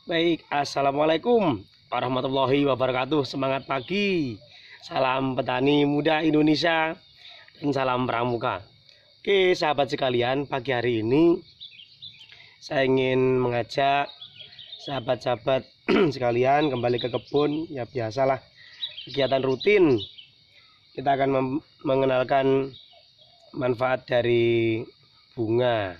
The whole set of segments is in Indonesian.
Baik, assalamualaikum warahmatullahi wabarakatuh. Semangat pagi, salam petani muda Indonesia, dan salam pramuka. Oke, sahabat sekalian, pagi hari ini saya ingin mengajak sahabat-sahabat sekalian kembali ke kebun. Ya biasalah, kegiatan rutin. Kita akan mengenalkan manfaat dari bunga.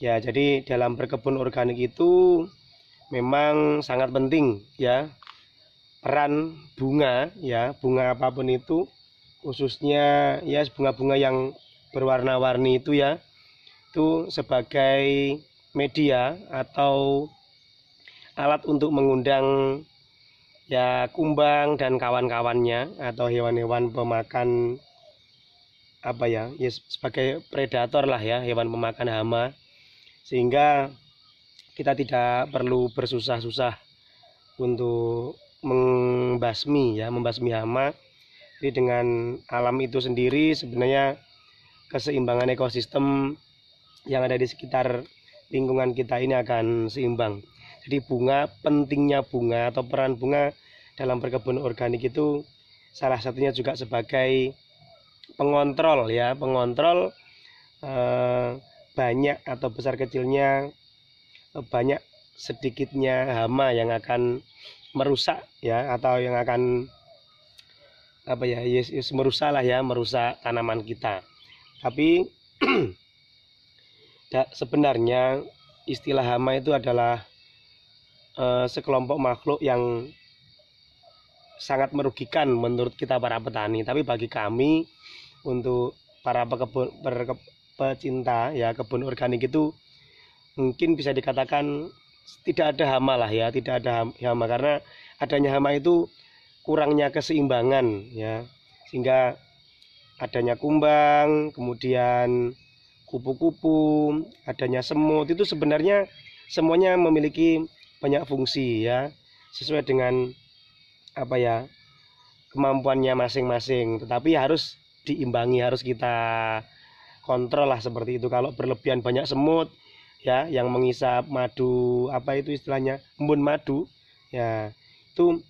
Ya, jadi dalam berkebun organik itu memang sangat penting ya peran bunga, ya bunga apapun itu, khususnya ya bunga-bunga yang berwarna-warni itu ya, itu sebagai media atau alat untuk mengundang ya kumbang dan kawan-kawannya atau hewan-hewan pemakan sebagai predator lah ya, hewan pemakan hama, sehingga kita tidak perlu bersusah-susah untuk membasmi hama. Jadi dengan alam itu sendiri sebenarnya keseimbangan ekosistem yang ada di sekitar lingkungan kita ini akan seimbang. Jadi pentingnya bunga atau peran bunga dalam berkebun organik itu salah satunya juga sebagai pengontrol banyak atau besar kecilnya, banyak sedikitnya hama yang akan merusak ya, atau yang akan merusak tanaman kita. Tapi sebenarnya istilah hama itu adalah sekelompok makhluk yang sangat merugikan menurut kita para petani. Tapi bagi kami, untuk para pecinta ya kebun organik, itu mungkin bisa dikatakan tidak ada hama lah ya, tidak ada hama, karena adanya hama itu kurangnya keseimbangan ya, sehingga adanya kumbang, kemudian kupu-kupu, adanya semut, itu sebenarnya semuanya memiliki banyak fungsi ya, sesuai dengan kemampuannya masing-masing, tetapi harus diimbangi, harus kita kontrol lah seperti itu. Kalau berlebihan banyak semut ya yang mengisap madu, itu istilahnya embun madu ya, itu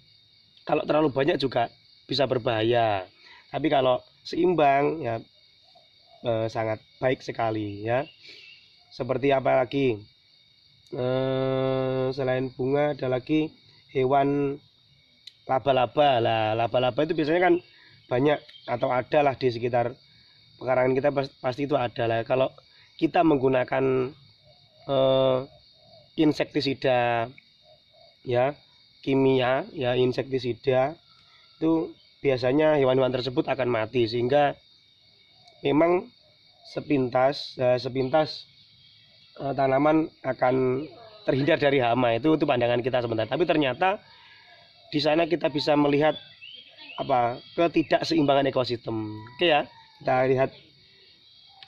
kalau terlalu banyak juga bisa berbahaya. Tapi kalau seimbang ya sangat baik sekali ya. Seperti apa lagi, selain bunga ada lagi hewan laba-laba. Laba-laba itu biasanya kan banyak atau ada lah di sekitar pekarangan kita, pasti itu ada lah. Kalau kita menggunakan insektisida ya, kimia ya, insektisida, itu biasanya hewan-hewan tersebut akan mati, sehingga memang sepintas tanaman akan terhindar dari hama. Itu pandangan kita sebentar, tapi ternyata di sana kita bisa melihat ketidakseimbangan ekosistem. Oke ya, kita lihat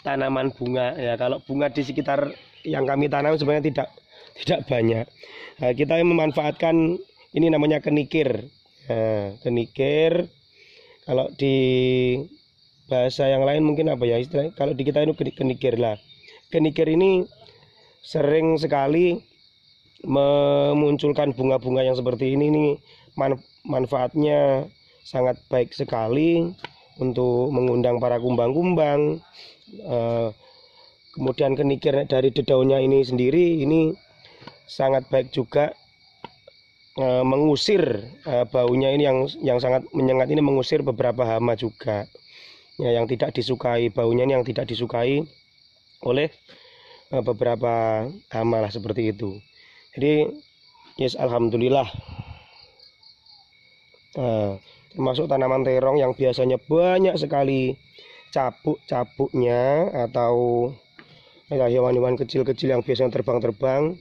tanaman bunga ya. Kalau bunga di sekitar yang kami tanam sebenarnya tidak banyak. Nah, kita memanfaatkan ini namanya kenikir. Kenikir, kalau di bahasa yang lain mungkin istilahnya, kalau di kita itu kenikir lah. Kenikir ini sering sekali memunculkan bunga-bunga yang seperti ini. Manfaatnya sangat baik sekali untuk mengundang para kumbang-kumbang. Kemudian kenikir dari dedaunnya ini sendiri ini sangat baik juga, mengusir baunya ini yang sangat menyengat ini, mengusir beberapa hama juga ya, yang tidak disukai, baunya ini yang tidak disukai oleh beberapa hama lah, seperti itu. Jadi yes, alhamdulillah, termasuk tanaman terong yang biasanya banyak sekali cabuknya atau hewan-hewan kecil-kecil yang biasanya terbang-terbang,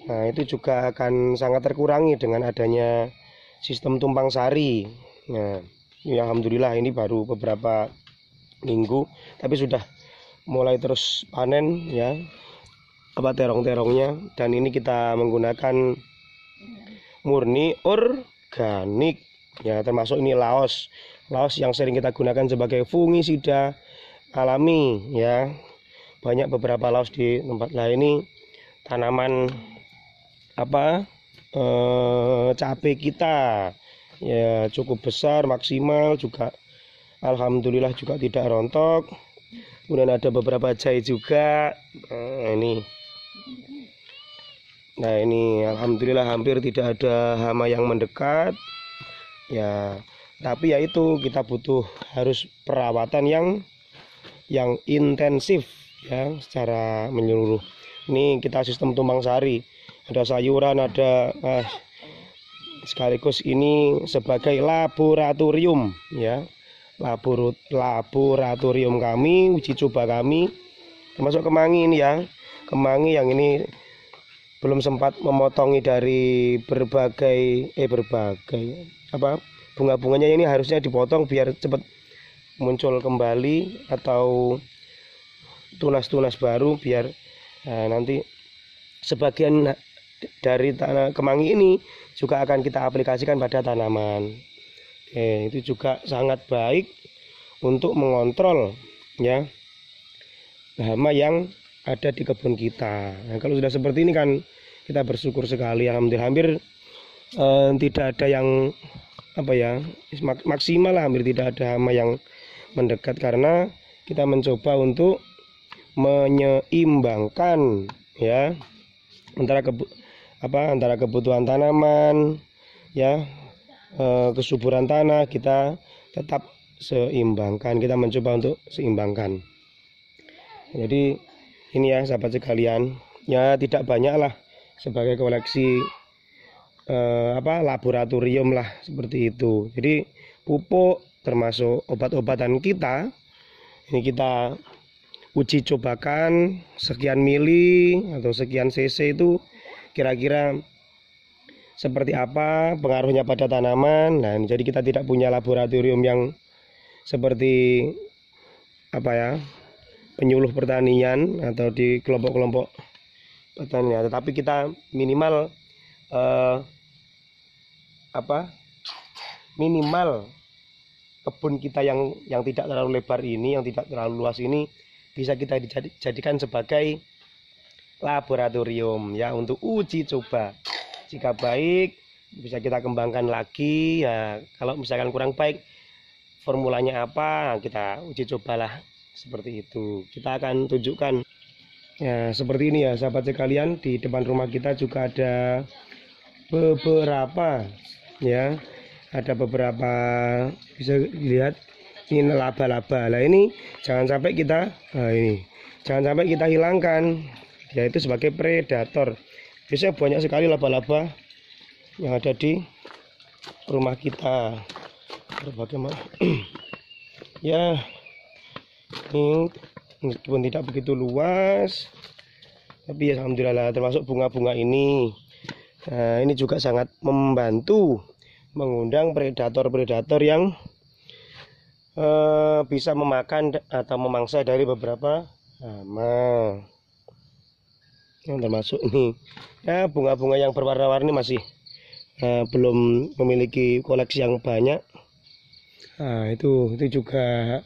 nah itu juga akan sangat terkurangi dengan adanya sistem tumpang sari. Nah ya, alhamdulillah ini baru beberapa minggu tapi sudah mulai terus panen ya terong-terongnya, dan ini kita menggunakan murni organik ya, termasuk ini laos yang sering kita gunakan sebagai fungisida alami ya. Banyak beberapa laos di tempat lain ini tanaman cabai kita ya cukup besar, maksimal juga. Alhamdulillah juga tidak rontok. Kemudian ada beberapa jahe juga. Nah ini alhamdulillah hampir tidak ada hama yang mendekat. Ya, tapi ya itu kita butuh harus perawatan yang intensif ya secara menyeluruh. Ini kita sistem tumpang sari. Ada sayuran, ada sekaligus ini sebagai laboratorium ya. Laboratorium kami, uji coba kami, termasuk kemangi ini ya. Kemangi yang ini belum sempat memotongi dari berbagai bunga-bunganya, ini harusnya dipotong biar cepat muncul kembali atau tunas-tunas baru, biar nanti sebagian dari tanah kemangi ini juga akan kita aplikasikan pada tanaman. Itu juga sangat baik untuk mengontrol ya hama yang ada di kebun kita. Nah, kalau sudah seperti ini kan kita bersyukur sekali, alhamdulillah. Hampir tidak ada yang maksimal, hampir tidak ada hama yang mendekat karena kita mencoba untuk menyeimbangkan ya antara kebutuhan tanaman ya, kesuburan tanah kita tetap seimbangkan. Kita mencoba untuk seimbangkan. Jadi ini ya sahabat sekalian, ya tidak banyak lah sebagai koleksi laboratorium lah seperti itu. Jadi pupuk termasuk obat-obatan kita ini kita uji cobakan sekian mili atau sekian cc itu kira-kira seperti apa pengaruhnya pada tanaman. Nah, jadi kita tidak punya laboratorium yang seperti penyuluh pertanian atau di kelompok-kelompok pertanian, tetapi kita minimal minimal kebun kita yang tidak terlalu lebar ini, yang tidak terlalu luas ini bisa kita dijadikan sebagai laboratorium ya untuk uji coba. Jika baik bisa kita kembangkan lagi ya, kalau misalkan kurang baik formulanya apa kita uji cobalah seperti itu. Kita akan tunjukkan ya seperti ini ya sahabat sekalian. Di depan rumah kita juga ada beberapa ya, ada beberapa bisa dilihat ini laba-laba. Nah ini jangan sampai kita hilangkan, yaitu sebagai predator. Biasanya banyak sekali laba-laba yang ada di rumah kita. Bagaimana? Ya, ini meskipun tidak begitu luas, tapi ya alhamdulillah termasuk bunga-bunga ini. Nah, ini juga sangat membantu mengundang predator-predator yang bisa memakan atau memangsa dari beberapa hama. Yang termasuk ini ya bunga-bunga yang berwarna-warni masih belum memiliki koleksi yang banyak. Nah, itu juga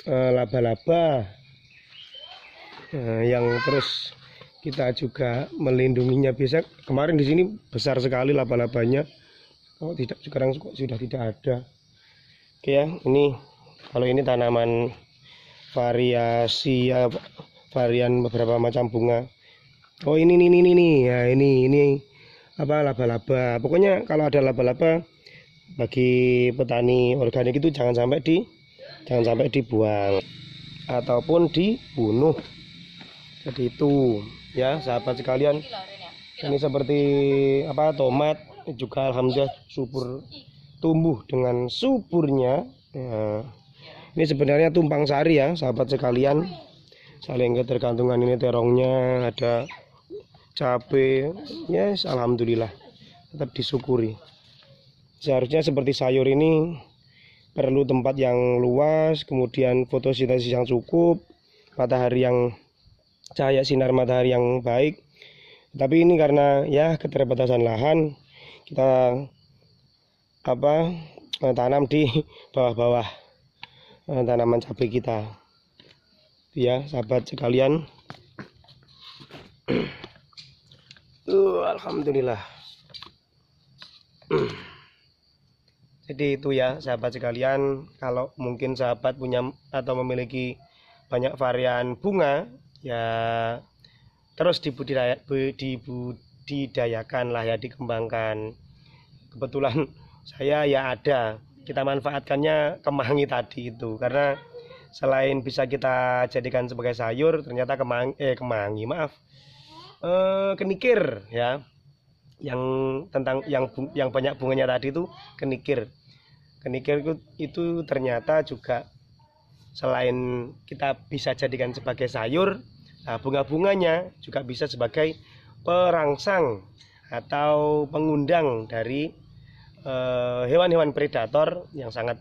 laba-laba yang terus kita juga melindunginya. Biasa kemarin di sini besar sekali laba-labanya, sekarang sudah tidak ada. Oke ya, ini kalau ini tanaman variasi varian beberapa macam bunga. Oh ini ya, ini laba-laba. Pokoknya kalau ada laba-laba bagi petani organik itu jangan sampai dibuang ataupun dibunuh. Jadi itu ya sahabat sekalian, ini seperti tomat juga alhamdulillah subur, tumbuh dengan suburnya ya. Ini sebenarnya tumpang sari ya sahabat sekalian, saling ketergantungan. Ini terongnya, ada cabai, yes alhamdulillah tetap disyukuri. Seharusnya seperti sayur ini perlu tempat yang luas, kemudian fotosintesis yang cukup, cahaya sinar matahari yang baik. Tapi ini karena ya keterbatasan lahan, kita tanam di bawah-bawah tanaman cabai kita. Ya sahabat sekalian, Alhamdulillah. Jadi itu ya sahabat sekalian, kalau mungkin sahabat punya atau memiliki banyak varian bunga, ya terus dibudidayakan lah ya, dikembangkan. Kebetulan saya ya ada, kita manfaatkannya kemangi tadi itu, karena selain bisa kita jadikan sebagai sayur, ternyata kenikir ya, yang yang banyak bunganya tadi itu kenikir. Kenikir itu ternyata juga selain kita bisa jadikan sebagai sayur, nah bunga-bunganya juga bisa sebagai perangsang atau pengundang dari hewan-hewan predator yang sangat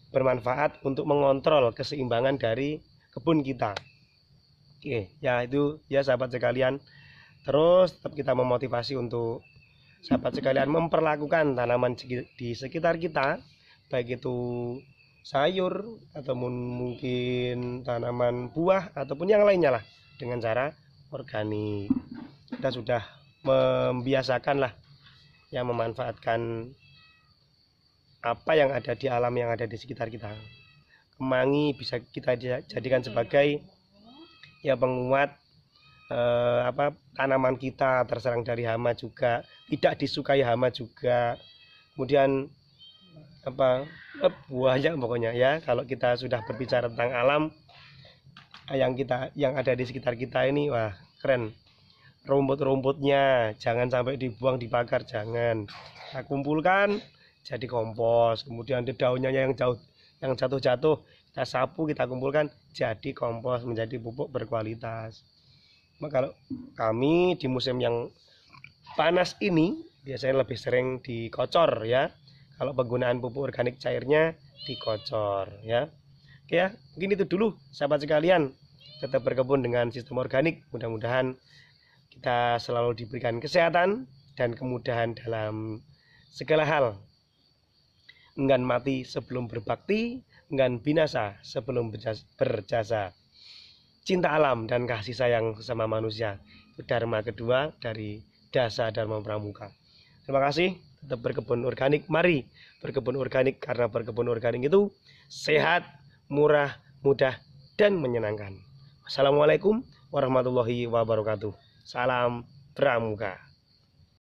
bermanfaat untuk mengontrol keseimbangan dari kebun kita. Oke, ya itu ya sahabat sekalian. Terus tetap kita memotivasi untuk sahabat sekalian memperlakukan tanaman di sekitar kita, baik itu sayur ataupun mungkin tanaman buah ataupun yang lainnya lah, dengan cara organik. Kita sudah membiasakan lah yang memanfaatkan apa yang ada di alam yang ada di sekitar kita. Kemangi bisa kita jadikan sebagai ya penguat tanaman kita terserang dari hama juga, tidak disukai hama juga. Kemudian buahnya pokoknya ya, kalau kita sudah berbicara tentang alam yang ada di sekitar kita ini, wah keren. Rumput-rumputnya jangan sampai dibuang, dibakar, jangan. Kita kumpulkan jadi kompos. Kemudian di daunnya yang jatuh-jatuh kita sapu, kita kumpulkan jadi kompos, menjadi pupuk berkualitas. Kalau kami di musim yang panas ini biasanya lebih sering dikocor ya. Kalau penggunaan pupuk organik cairnya dikocor ya. Oke ya, mungkin itu dulu sahabat sekalian. Tetap berkebun dengan sistem organik. Mudah-mudahan kita selalu diberikan kesehatan dan kemudahan dalam segala hal. Enggan mati sebelum berbakti, enggan binasa sebelum berjasa. Cinta alam dan kasih sayang sesama manusia, itu dharma kedua dari Dasa Dharma Pramuka. Terima kasih. Tetap berkebun organik. Mari berkebun organik, karena berkebun organik itu sehat, murah, mudah, dan menyenangkan. Wassalamualaikum warahmatullahi wabarakatuh. Salam Pramuka.